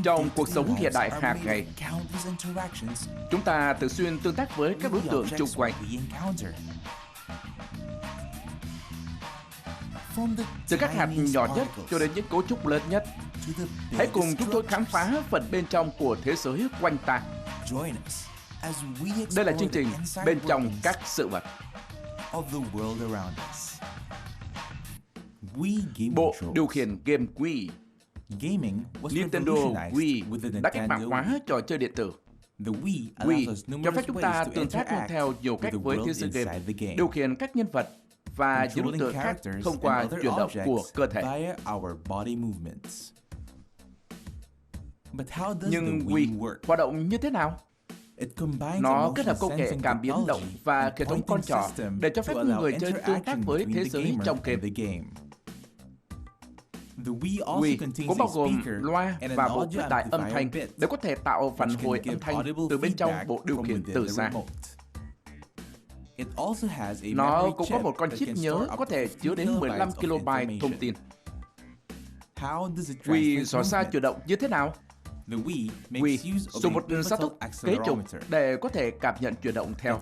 Trong cuộc sống hiện đại hàng ngày, chúng ta thường xuyên tương tác với các đối tượng xung quanh. Từ các hạt nhỏ nhất cho đến những cấu trúc lớn nhất, hãy cùng chúng tôi khám phá phần bên trong của thế giới quanh ta. Đây là chương trình Bên trong các sự vật. Bộ điều khiển game Wii, Nintendo Wii đã cách mạng hóa trò chơi điện tử. Wii cho phép chúng ta tương tác theo nhiều cách với thế giới game, điều khiển các nhân vật và những đối tượng khác thông qua chuyển động của cơ thể. Nhưng Wii hoạt động như thế nào? Nó kết hợp công nghệ cảm biến động và hệ thống con trỏ để cho phép người chơi tương tác với thế giới trong game. Wii cũng bao gồm loa và bộ quyết đại âm thanh để có thể tạo phản hồi âm thanh từ bên trong bộ điều khiển từ xa. Nó cũng có một con chip nhớ có thể chứa đến 15 KB thông tin. Wii dò xa chuyển động như thế nào? Wii dùng một gia tốc kế trục để có thể cảm nhận chuyển động theo.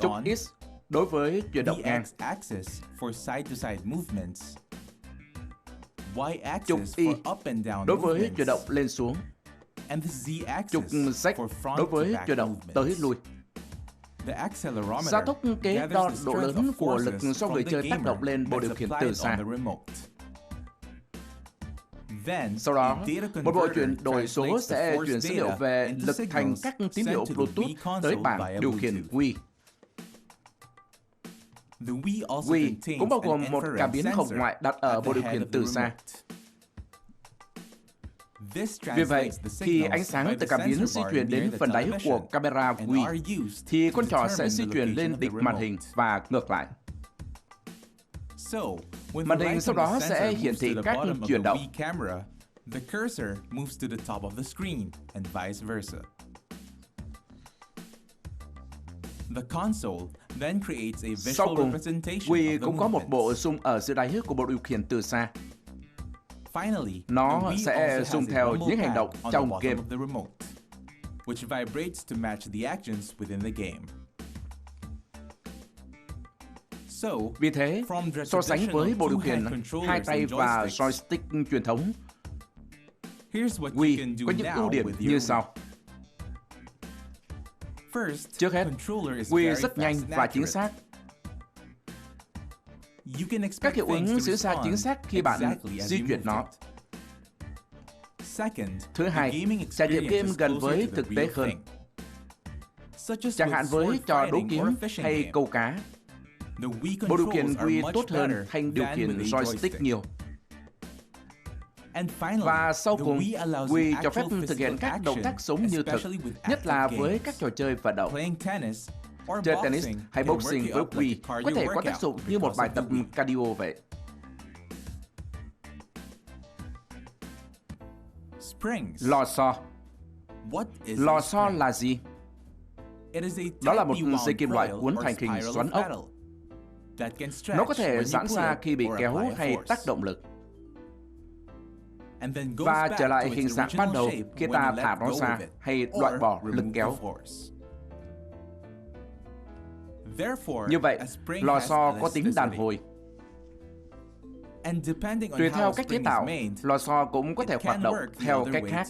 Trục X đối với chuyển động ngang. Trục Y đối với chuyển động lên xuống. Trục Z đối với chuyển động tới lui. Gia tốc kế đo độ lớn của lực do người chơi tác động lên bộ điều khiển từ xa. Sau đó, một bộ chuyển đổi số sẽ chuyển dữ liệu về lực thành các tín hiệu Bluetooth tới bảng điều khiển Wii. Wii cũng bao gồm một cảm biến hồng ngoại đặt ở bộ điều khiển từ xa. Vì vậy, khi ánh sáng từ cảm biến di chuyển đến phần đáy của camera Wii, thì con trỏ sẽ di chuyển lên đỉnh màn hình và ngược lại. Màn hình sau đó sẽ hiển thị các chuyển động. Sau cùng, Wii cũng có một bộ zoom ở dưới đáy của bộ điều khiển từ xa. Nó sẽ zoom theo những hành động trong game. Vì thế, so sánh với bộ điều khiển hai tay và joystick truyền thống, Wii có những ưu điểm như sau. Trước hết, Wii rất nhanh và chính xác. Các hiệu ứng diễn ra chính xác khi bạn di chuyển nó. Thứ hai, trải nghiệm game gần với thực tế hơn. Chẳng hạn với trò đấu kiếm hay câu cá, bộ điều khiển Wii tốt hơn thành điều khiển joystick nhiều. Và sau cùng, Wii cho phép thực hiện các động tác sống như thực, nhất là với các trò chơi vận động. Chơi tennis hay boxing với Wii có thể có tác dụng như một bài tập cardio vậy. Lò xo. Lò xo là gì? Đó là một dây kim loại cuốn thành hình xoắn ốc. Nó có thể giãn ra khi bị kéo hay tác động lực, và trở lại hình dạng ban đầu khi ta thả nó ra hay loại bỏ lực kéo. Như vậy, lò xo có tính đàn hồi. Tùy theo cách chế tạo, lò xo cũng có thể hoạt động theo cách khác.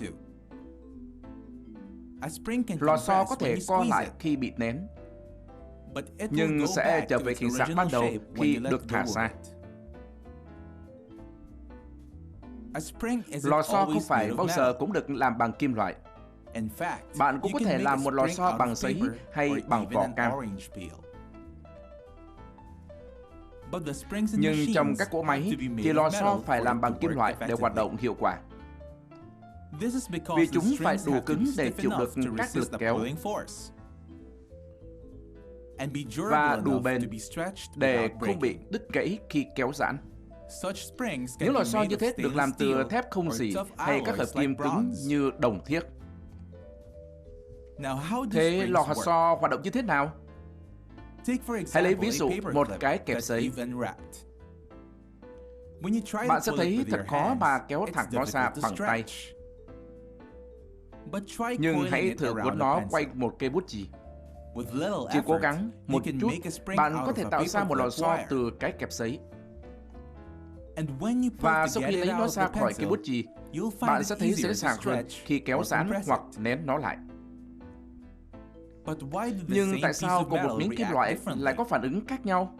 Lò xo có thể co lại khi bị nén, nhưng sẽ trở về hình dạng ban đầu khi được thả ra. Lò xo không phải bao giờ cũng được làm bằng kim loại. Bạn cũng có thể làm một lò xo bằng giấy hay bằng vỏ cam. Nhưng trong các cỗ máy thì lò xo phải làm bằng kim loại để hoạt động hiệu quả. Vì chúng phải đủ cứng để chịu được các lực kéo và đủ bền để không bị đứt gãy khi kéo giãn. Những lò xo như thế được làm từ thép không rỉ hay các hợp kim cứng như đồng thiếc. Thế lò xo hoạt động như thế nào? Hãy lấy ví dụ một cái kẹp giấy. Bạn sẽ thấy thật khó mà kéo thẳng nó ra bằng tay. Nhưng hãy thử cuốn nó quanh một cây bút chì. Chỉ cố gắng một chút, bạn có thể tạo ra một lò xo từ cái kẹp sấy. Và sau khi lấy nó ra khỏi cây bút chì, bạn sẽ thấy dễ dàng hơn khi kéo giãn hoặc nén nó lại. Nhưng tại sao cùng một miếng kim loại lại có phản ứng khác nhau?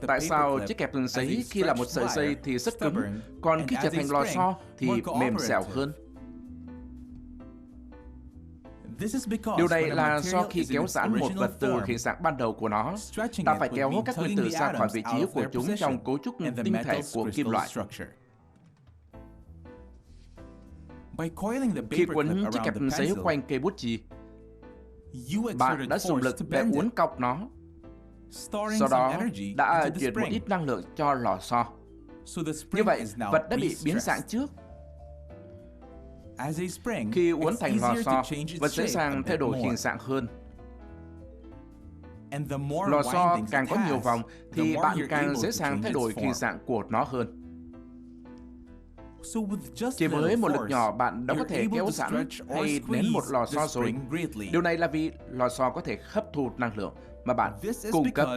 Tại sao chiếc kẹp từng sấy khi là một sợi dây thì rất cứng, còn khi trở thành lò xo thì mềm dẻo hơn? Điều này là do khi kéo giãn một vật từ hình dạng ban đầu của nó, ta phải kéo các nguyên tử ra khỏi vị trí của chúng trong cấu trúc tinh thể của kim loại. Khi quấn chiếc kẹp sấy quanh cây bút chì, bạn đã dùng lực để uốn cong nó, sau đó đã chuyển một ít năng lượng cho lò xo. Như vậy, vật đã bị biến dạng trước. Khi uốn thành lò xo, vật dễ dàng thay đổi hình dạng hơn. Lò xo càng có nhiều vòng thì bạn càng dễ dàng thay đổi hình dạng của nó hơn. Chỉ với một lực nhỏ, bạn đã có thể kéo giãn hay nén một lò xo rồi. Điều này là vì lò xo có thể hấp thụ năng lượng mà bạn cung cấp.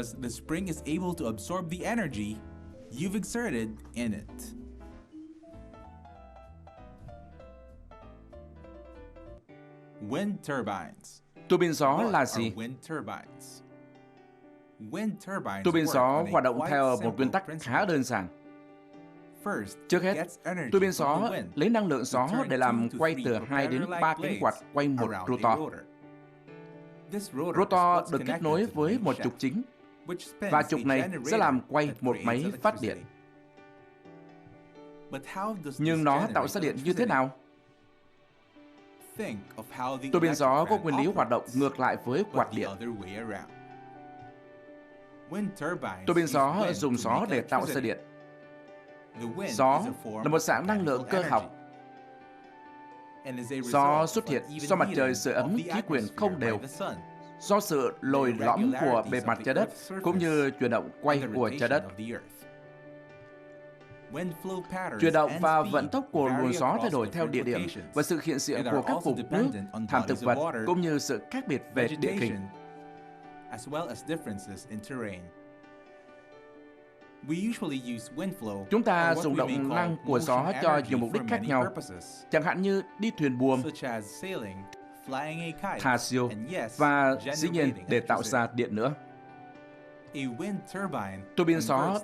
Tua bin gió là gì? Tua bin gió hoạt động theo một nguyên tắc khá đơn giản. Trước hết, tua bin gió lấy năng lượng gió để làm quay từ 2 đến 3 cánh quạt quanh một rotor. Rotor được kết nối với một trục chính, và trục này sẽ làm quay một máy phát điện. Nhưng nó tạo ra điện như thế nào? Tua bin gió có nguyên lý hoạt động ngược lại với quạt điện. Tua bin gió dùng gió để tạo ra điện. Gió là một dạng năng lượng cơ học. Gió xuất hiện do mặt trời sưởi ấm khí quyển không đều, do sự lồi lõm của bề mặt trái đất cũng như chuyển động quay của trái đất. Chuyển động và vận tốc của luồng gió thay đổi theo địa điểm và sự hiện diện của các vùng nước, thảm thực vật cũng như sự khác biệt về địa hình. Chúng ta dùng động năng của gió cho nhiều mục đích khác nhau, chẳng hạn như đi thuyền buồm, thả diều và dĩ nhiên để tạo ra điện nữa. Tua bin gió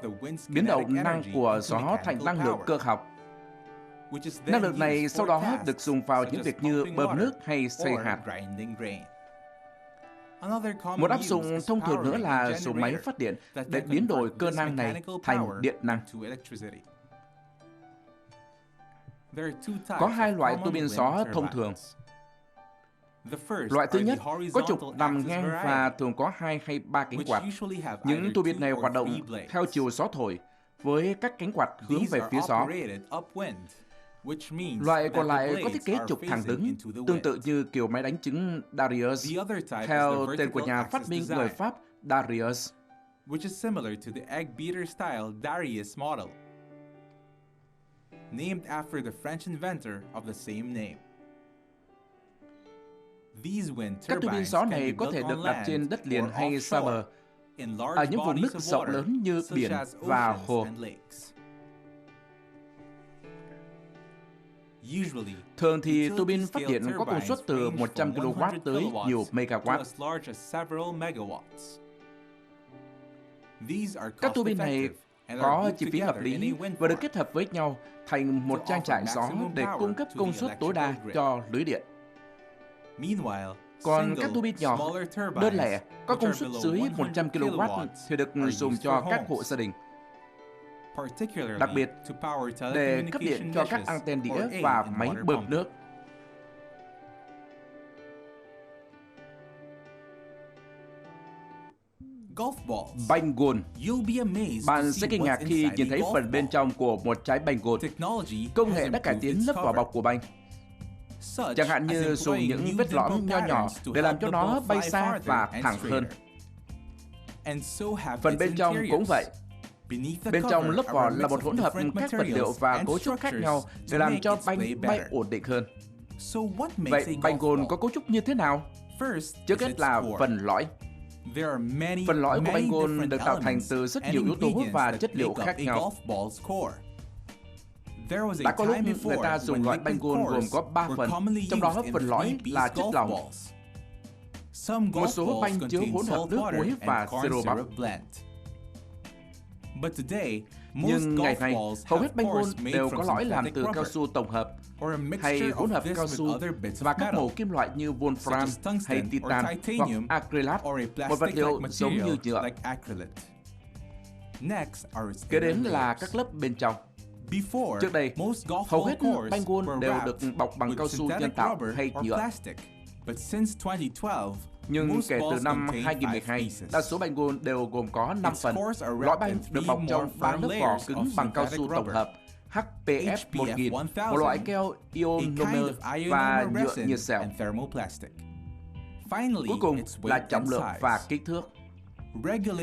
biến động năng của gió thành năng lượng cơ học. Năng lượng này sau đó được dùng vào những việc như bơm nước hay xay hạt. Một áp dụng thông thường nữa là dùng máy phát điện để biến đổi cơ năng này thành điện năng. Có hai loại tua bin gió thông thường. Loại thứ nhất có trục nằm ngang và thường có 2 hay 3 cánh quạt. Những tua bin này hoạt động theo chiều gió thổi với các cánh quạt hướng về phía gió. Loại còn lại có thiết kế trục thẳng đứng, tương tự như kiểu máy đánh trứng Darius, theo tên của nhà phát minh người Pháp Darius. Các tua bin gió này có thể được đặt trên đất liền hay xa bờ, ở những vùng nước rộng lớn như biển và hồ. Thường thì tua bin phát điện có công suất từ 100 kW tới nhiều megawatt. Các tua bin này có chi phí hợp lý và được kết hợp với nhau thành một trang trại gió để cung cấp công suất tối đa cho lưới điện. Còn các tua bin nhỏ, đơn lẻ, có công suất dưới 100 kW thì được dùng cho các hộ gia đình, đặc biệt để cấp điện cho các anten đĩa và máy bơm nước. Banh gôn. Bạn sẽ kinh ngạc khi nhìn thấy phần bên trong của một trái banh gôn. Công nghệ đã cải tiến lớp vỏ bọc của banh, chẳng hạn như dùng những vết lõm nho nhỏ để làm cho nó bay xa và thẳng hơn. Phần bên trong cũng vậy. Bên trong lớp vỏ là một hỗn hợp các vật liệu và cấu trúc khác nhau để làm cho banh bay ổn định hơn. Vậy banh gôn có cấu trúc như thế nào? Trước hết là phần lõi. Phần lõi của banh gôn được tạo thành từ rất nhiều yếu tố và chất liệu khác nhau. Đã có lúc người ta dùng loại banh gôn gồm có 3 phần, trong đó phần lõi là chất lỏng. Một số banh chứa hỗn hợp nước muối và siro bắp. Nhưng ngày nay, hầu hết banh gôn đều có lõi làm từ cao su tổng hợp hay hỗn hợp cao su và các màu kim loại như wolfram hay titan hoặc acrylat, một vật liệu giống như nhựa. Kế đến là các lớp bên trong. Trước đây, hầu hết banh gôn đều được bọc bằng cao su nhân tạo hay nhựa. Nhưng kể từ năm 2012, đa số banh gôn đều gồm có 5 phần. Lõi banh được bọc trong 3 lớp vỏ cứng bằng cao su tổng hợp HPF 1000, một loại keo ionomer và nhựa nhiệt dẻo. Cuối cùng là trọng lượng và kích thước.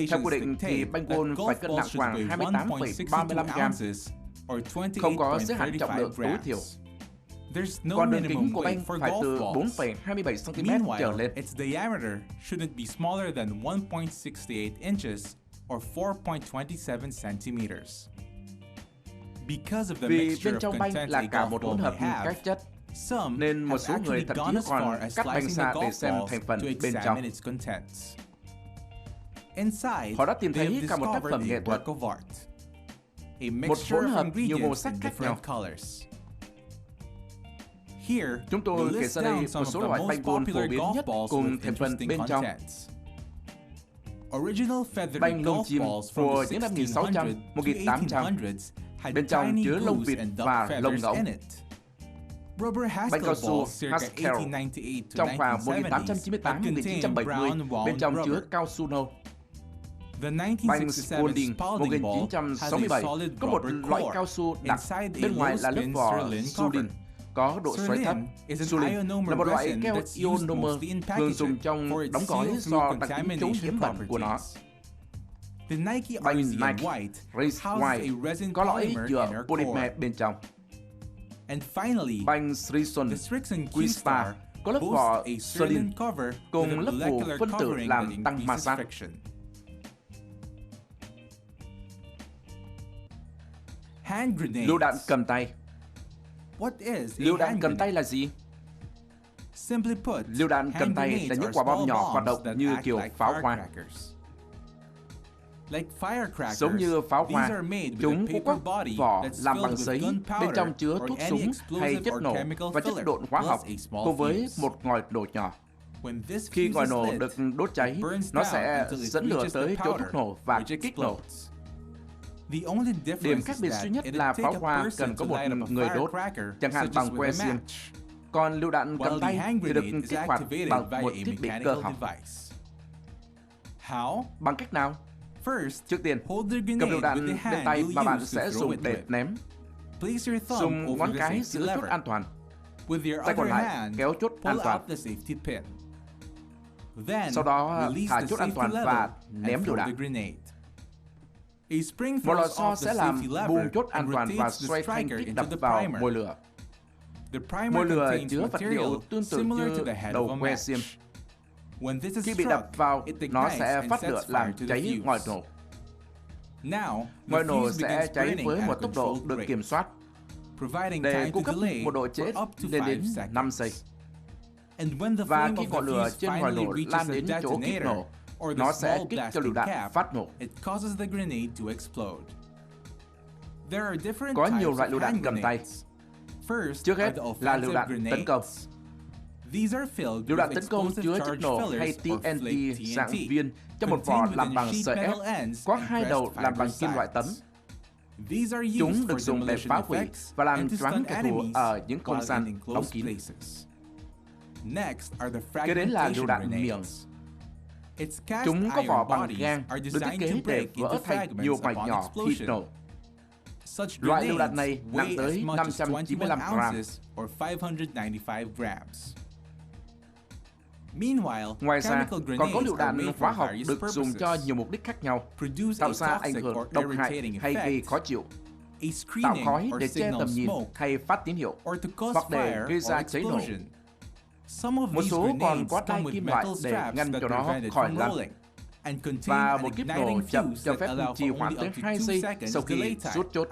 Theo quy định thì banh gôn phải cân nặng khoảng 28,35 gram, không có giới hạn trọng lượng tối thiểu. Còn đường kính của banh phải từ 4,27 cm trở lên. Vì bên trong banh là cả một hỗn hợp các chất, nên một số người thậm chí còn cắt banh ra để xem thành phần bên trong. Họ đã tìm thấy cả một tác phẩm nghệ thuật, một hỗn hợp nhiều màu sắc khác nhau. Chúng tôi kể ra đây một số loại banh gôn phổ biến nhất cùng thành phần bên trong. Banh lông chim của những năm 1600, 1800, bên trong chứa lông vịt và lông ngỗng. Banh cao su Haskell trong khoảng 1898-1970, bên trong chứa cao su nâu. Banh Spalding 1967 có một loại cao su đặc, bên ngoài là lớp vỏ Sulin có độ xoáy thấp. Sulin là một loại keo ionomer thường dùng trong đóng gói do đặc tính chống nhiễm bẩn của nó. Banh Nike Race White có lõi nhựa polymer bên trong. Banh Srixon Quispa có lớp vỏ Sulin cùng lớp phủ phân tử làm tăng ma sát. Lựu đạn cầm tay. Lựu đạn cầm tay là gì? Lựu đạn cầm tay là những quả bom nhỏ hoạt động như kiểu pháo hoa. Giống như pháo hoa, chúng có các vỏ làm bằng giấy, bên trong chứa thuốc súng hay chất nổ và chất độn hóa học cùng với một ngòi nổ nhỏ. Khi ngòi nổ được đốt cháy, nó sẽ dẫn lửa tới chỗ thuốc nổ và kích nổ. Điểm khác biệt duy nhất là pháo hoa cần có một người đốt, chẳng hạn bằng que xiên. Còn lựu đạn cầm tay thì được kích hoạt bằng một thiết bị cơ học. Bằng cách nào? Trước tiên, cầm lựu đạn bên tay mà bạn sẽ dùng để ném. Dùng ngón cái giữ chốt an toàn. Tay còn lại kéo chốt an toàn. Sau đó thả chốt an toàn và ném lựu đạn. Một lò xo sẽ làm bung chốt an toàn và xoay thanh kích đập vào mồi lửa. Mồi lửa chứa vật liệu tương tự như đầu que xiêm. Khi bị đập vào, nó sẽ phát lửa làm cháy ngòi nổ. Ngòi nổ sẽ cháy với một tốc độ được kiểm soát để cung cấp một độ chết lên đến 5 giây. Và khi ngọn lửa trên ngòi nổ lan đến chỗ kích nổ, nó sẽ kích cho lựu đạn phát nổ. Có nhiều loại lựu đạn cầm tay. Trước hết là lựu đạn tấn công. Lựu đạn tấn công chứa chất nổ hay TNT dạng viên trong một vỏ làm bằng sợi ép, có hai đầu làm bằng kim loại tấm. Chúng được dùng để phá hủy và làm choáng kẻ thù ở những không gian đóng kín. Kế đến là lựu đạn miệng. Chúng có vỏ bằng gang, được thiết kế để vỡ thành nhiều mảnh nhỏ khi nổ. Loại lựu đạn này nặng tới 595 gram. Ngoài ra, còn có lựu đạn hóa học được dùng cho nhiều mục đích khác nhau, tạo ra ảnh hưởng độc hại hay gây khó chịu. tạo khói để che tầm nhìn hay phát tín hiệu, hoặc để gây ra cháy nổ. Một số còn có đai kim loại để ngăn cho nó khỏi lăn. Và một kíp nổ chậm cho phép trì hoãn tới 2 giây sau khi rút chốt.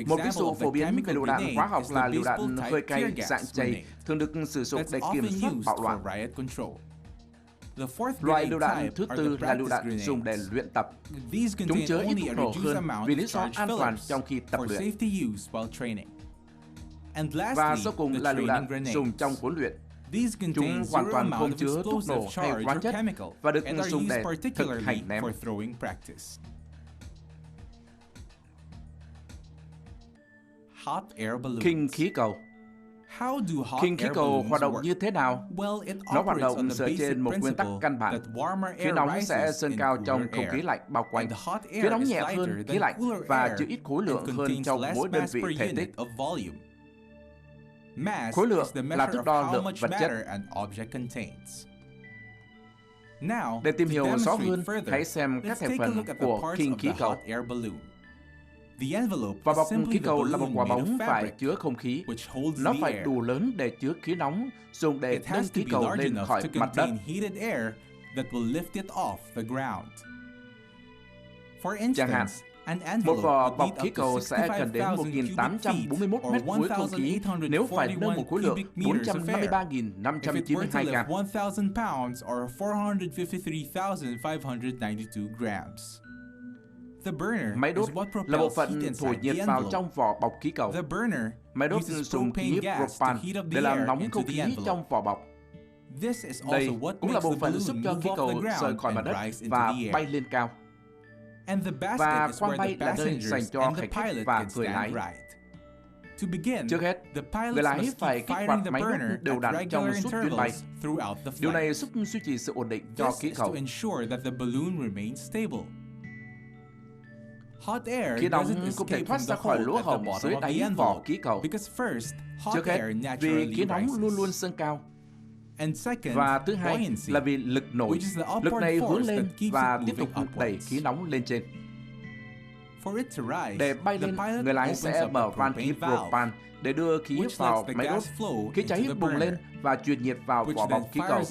Một ví dụ phổ biến về lựu đạn hóa học là lựu đạn hơi cay dạng chày, thường được sử dụng để kiểm soát bạo loạn. Loại lựu đạn thứ tư là lựu đạn dùng để luyện tập. Chúng chứa ít thuốc nổ hơn vì lý do an toàn trong khi tập luyện. Và sau cùng là lựu đạn dùng trong huấn luyện. Chúng hoàn toàn không chứa thuốc nổ hay hóa chất và được dùng để thực hành ném. Khinh khí cầu. Khinh khí cầu hoạt động như thế nào? Nó hoạt động dựa trên một nguyên tắc căn bản. Khí nóng sẽ dâng cao trong không khí lạnh bao quanh. Khí nóng nhẹ hơn khí lạnh và chứa ít khối lượng hơn trong mỗi đơn vị thể tích. Khối lượng là thước đo lượng vật chất. Để tìm hiểu rõ hơn, hãy xem các thành phần của khinh khí cầu. Vỏ bọc khí cầu là một quả bóng phải chứa không khí. Nó phải đủ lớn để chứa khí nóng dùng để nâng khí cầu lên khỏi mặt đất. Chẳng hạn, một vỏ bọc khí cầu sẽ cần đến 1.841 mét khối không khí nếu phải nâng một khối lượng 453.592 gram. Máy đốt là bộ phận thổi nhiệt vào trong vỏ bọc khí cầu. Máy đốt dùng khí propan để làm nóng không khí trong vỏ bọc. Đây cũng là bộ phận giúp cho khí cầu rời khỏi mặt đất và bay lên cao. Và khoang bay là nơi dành cho hành khách và người lái. Trước hết, người lái phải kích hoạt máy đốt đều đặn trong suốt chuyến bay. Điều này giúp duy trì sự ổn định cho khí cầu. Khí nóng không thể thoát ra khỏi lỗ hổng dưới đáy vỏ khí cầu. Trước hết, vì khí nóng luôn luôn dâng cao. Và thứ hai là vì lực nổi. Lực này hướng lên và tiếp tục đẩy khí nóng lên trên. Để bay lên, người lái sẽ mở van khí propan để đưa khí vào máy đốt. Khí cháy bùng lên và truyền nhiệt vào vỏ bọc khí cầu.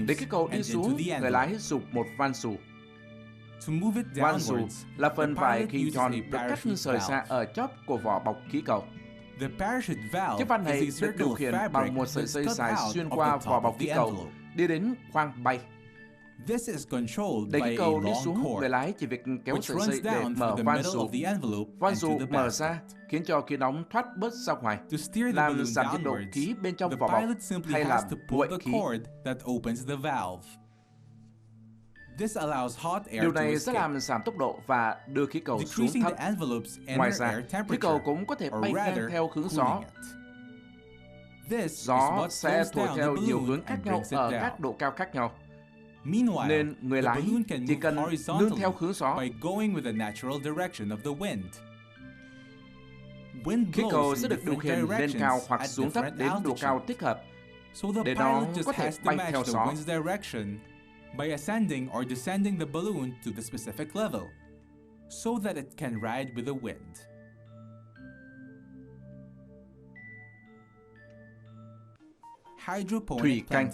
Để khí cầu đi xuống, người lái dùng một van xù. Van xù là phần vải hình tròn được cắt rời ra ở chóp của vỏ bọc khí cầu. Chiếc van này được điều khiển bằng một sợi dây dài xuyên qua vỏ bọc khí cầu, đi đến khoang bay. Để khí cầu đi xuống, người lái chỉ việc kéo sợi dây để mở van xù. Van xù mở ra, khiến cho khí nóng thoát bớt ra ngoài, làm giảm nhiệt độ khí bên trong vỏ bọc hay làm nguội khí. Điều này sẽ làm giảm tốc độ và đưa khí cầu xuống thấp. Ngoài ra, khí cầu cũng có thể bay ngang theo hướng gió. Gió sẽ thổi theo nhiều hướng khác nhau ở các độ cao khác nhau. Nên người lái chỉ cần nương theo hướng gió. Khí cầu sẽ được điều khiển lên cao hoặc xuống thấp đến độ cao thích hợp để nó có thể bay theo gió. By ascending or descending the balloon to the specific level, so that it can ride with the wind. Thủy canh.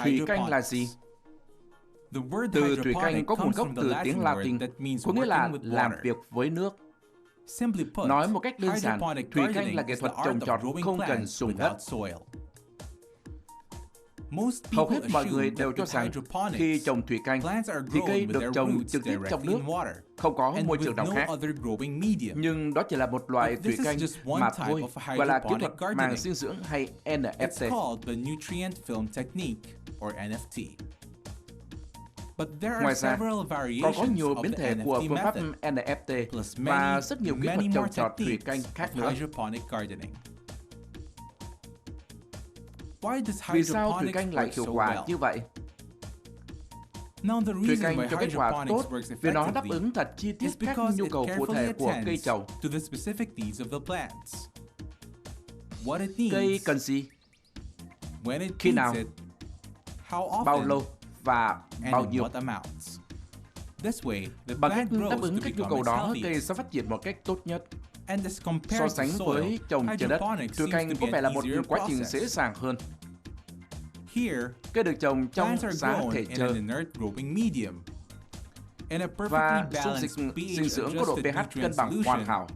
Thủy canh là gì? Từ thủy canh có nguồn gốc từ tiếng Latin, có nghĩa là làm việc với nước. Nói một cách đơn giản, thủy canh là nghệ thuật trồng trọt không cần dùng đất. Hầu hết mọi người đều cho rằng khi trồng thủy canh thì cây được trồng trực tiếp trong nước, không có môi trường nào khác. Nhưng đó chỉ là một loại thủy canh mà thôi, gọi là kỹ thuật màng dinh dưỡng hay NFT. Ngoài ra, còn có nhiều biến thể của phương pháp NFT và rất nhiều kỹ thuật trồng trọt thủy canh khác nữa. Vì sao thủy canh lại hiệu quả như vậy? Thủy canh cho kết quả tốt vì nó đáp ứng thật chi tiết các nhu cầu cụ thể của cây trồng. Cây cần gì? Khi nào? Bao lâu? Và bao nhiêu? This way, the Bằng cách plant đáp grows ứng to các nhu become cầu its đó, cây healthiest. sẽ phát triển một cách tốt nhất. And as So compared to sánh soil, với trồng trên đất, hydroponics tưới seems canh to có be vẻ là an một easier quá trình process. dễ dàng hơn. Here, Cây được trồng trong plants are giá grown thể in trơ an inert growing medium. In a và perfectly dung dịch balanced dinh dưỡng có độ pH-adjusted pH cân nutrient bằng hoàn solution hảo,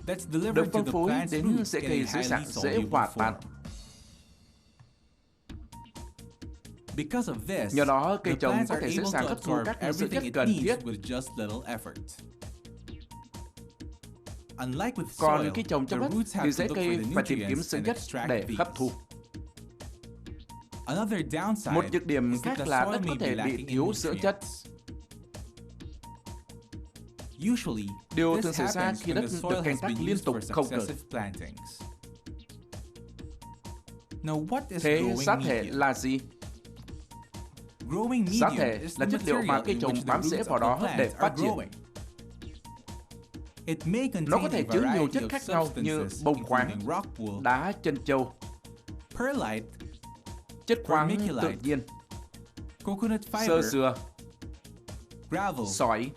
that's được delivered to phân the phối plant's đến roots rễ in cây a dưới highly dạng dễ soluble hòa tan. form. Because of this, Nhờ đó, cây the trồng plants có are thể dễ able dàng to hấp thu absorb các dưỡng everything chất it cần needs thiết. with just little effort. Unlike with Còn soil, khi trồng trong the đất roots thì have to rễ look cây for the phải tìm kiếm nutrients dưỡng and chất extract để hấp thu. these. Another downside Một nhược điểm is that khác the là soil đất có may be thể bị lacking in thiếu dưỡng chất. nutrients. Usually, Điều this thường xảy ra happens khi when đất the được soil canh has tác been liên used tục for không ngừng. successive plantings. Now, what is Thế growing giá thể medium? là gì? Growing Giá medium thể is là the chất liệu mà material cây in trồng which the bám rễ roots vào of đó the để plants phát are triển. growing. It may Nó có contain thể a chứa nhiều variety chất of khác nhau như substances, bông khoáng, including rock wool, đá chân châu, perlite, chất khoáng tự vermiculite, nhiên, coconut xơ fiber, dừa, gravel, sỏi,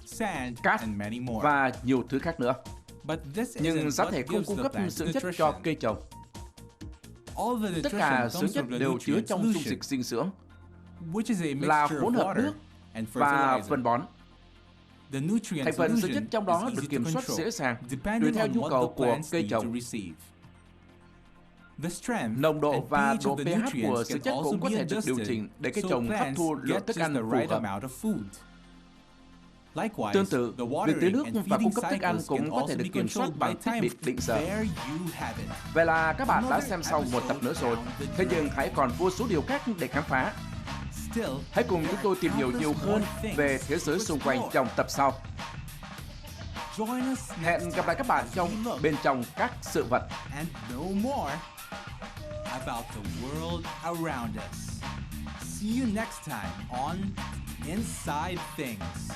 sand, cát and many more. và nhiều thứ khác nữa. But this Nhưng isn't giá what thể không gives cung the cấp plant dưỡng chất cho nutrition. cây trồng. All the Tất cả nutrition dưỡng comes chất from the đều chứa nutrient trong dung solution, dịch dinh dưỡng which is a là mixture hỗn of hợp water nước and và fertilizer. phân bón. The nutrient Thành phần dưỡng chất solution trong đó is được easy kiểm to soát control, dễ dàng tùy depending theo on nhu what cầu the của plants cây need to trồng. receive. The strength Nồng độ and và pH độ of the pH của nutrients dưỡng can chất also cũng có be thể được điều adjusted chỉnh để cây so trồng hấp plants thu get lượng thức just ăn the phù right hợp. amount of food. Likewise, Tương tự, the việc tưới watering nước and và cung feeding cấp thức ăn cycles cũng can có also thể be được kiểm soát controlled by bằng thiết time. bị định giờ. There you have it. Vậy là các bạn đã Another xem xong một tập nữa rồi. episode Thế down the nhưng hãy còn vô số điều khác để khám phá. Still, Hãy cùng chúng tôi tìm hiểu nhiều hơn về thế giới xung quanh trong tập sau. join us Hẹn gặp lại các bạn trong bên trong các sự vật. and know more about the world around us. See you next time on Inside Things.